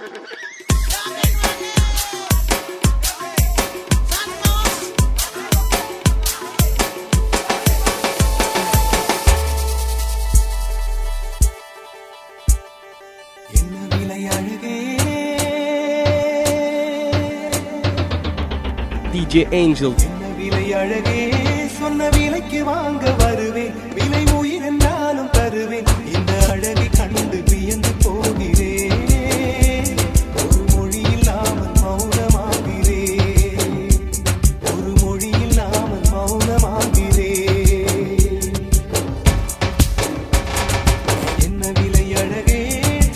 DJ Angel. என்ன விலை அழகே, சொன்ன விலைக்கு வாங்க வருவேன், விலை உயிர் என்றாலும் தருவேன், இந்த அழகை கண்டு வியந்து போகிறேன், ஒரு மொழி இல்லாமல் மௌனமாகிறேன், ஒரு மொழி இல்லாமல் மௌனமாகிறேன். என்ன விலை அழகே,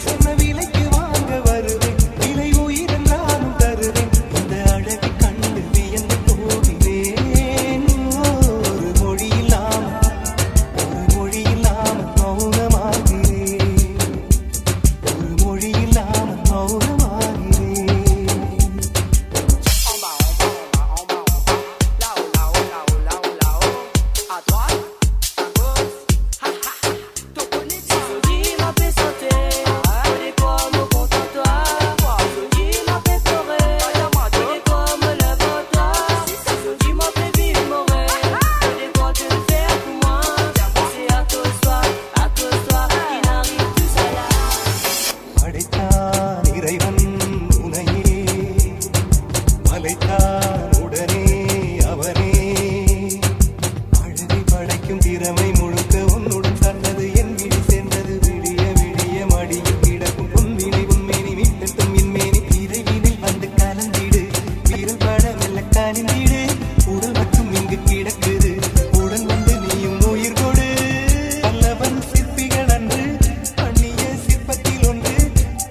சொன்ன விலைக்கு வாங்க வருவேன், விலை உயிர் என்றாலும் தருவேன், இந்த அழகை கண்டு வியந்து போகிறேன், ஒரு மொழி இல்லாமல் மௌனமாகிறேன், ஒரு மொழி இல்லாமல் மௌனமாகிறேன். படைத்தான் இறைவன் உனையே, மலைத்தான் உடனே அவனே, அழகை படைக்கும் திறமை முழுக்க உன்னுடன் தந்தது, என் விழி சேர்ந்தது, விடிய விடிய மடியில் கிடக்கும் பொன்வினை உண்மேனி மீட்டெட்டும் இன்மேனி, இறைவினில் வந்து கலந்திடு, விரல் பட மெல்ல கனிந்திடு, உடல் மட்டும் இங்கு கிடக்குது, உடன் வந்து நீயும் உயிர் கொடு. பல்லவன் சிற்பிகள் அன்று பண்ணிய சிற்பத்தில் ஒன்று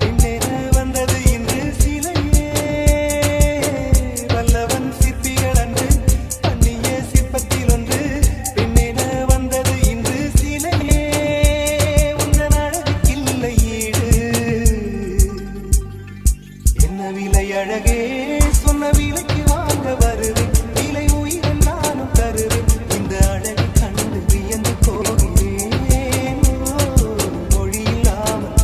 பெண்ணென வந்தது இன்று சிலையே. பல்லவன் சிற்பிகள் அன்று பண்ணிய சிற்பத்தில் ஒன்று பெண்ணென வந்தது இன்று சிலையே. உந்தன் அழகுக்கில்லை ஈடு. என்ன விலை அழகே, சொன்ன விலைக்கு வாங்க வருவேன், விலை உயிர் நானும் தருவேன், இந்த அழகை கண்டு வியந்து போகிறேன், ஒரு மொழி இல்லாமல்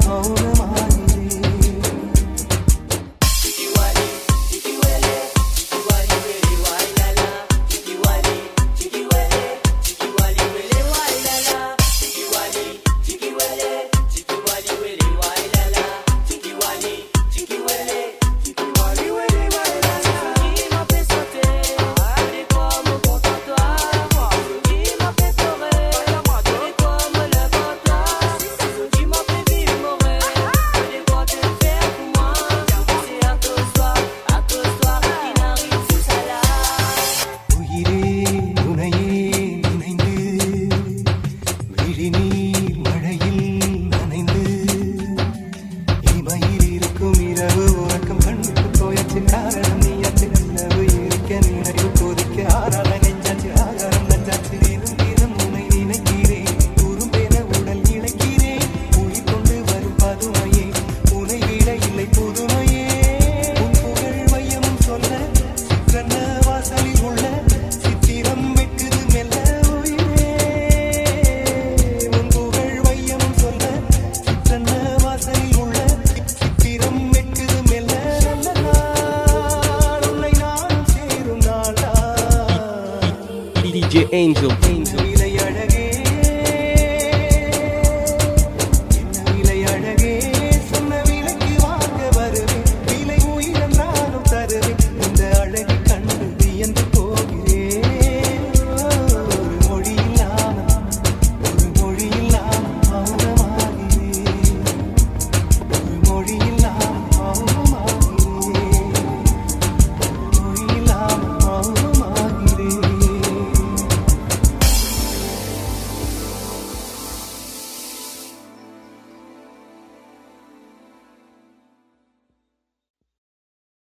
மௌனமாகிறேன். உயிரே உனையே நினைந்து, விழிநீர் மழையில் நனைந்து, இமையில் இருக்கும் இரவு உறக்கம் கண்ணுக்கு போயாச்சு, காரணம் நீயாச்சு, நிலவு இருக்க நினைவு கொதிக்க ஆறான நெஞ்சாச்சு, ஆகாரம் நஞ்சாச்சு, தினம் தினம் உன்னை நினைக்கிறேன், குறும்பென உடல் இழைக்கிறேன், உயிர் கொண்டு வரும் பதுமையே, உனை விட இல்லை புதுமையே, உன் புகழ் மையமும் சொல்ல சிக்கன வாசலில் உள்ள சித்திரம் வெட்டுது மெல்ல உயிரே. உன் புகழ் வையமும் சொல்ல சிக்கன வாசலில் உள்ள சித்திரம் வெட்டுது மெல்ல. நல்ல நாள் உன்னை நானும் சேரும் நாளா. DJ Angel.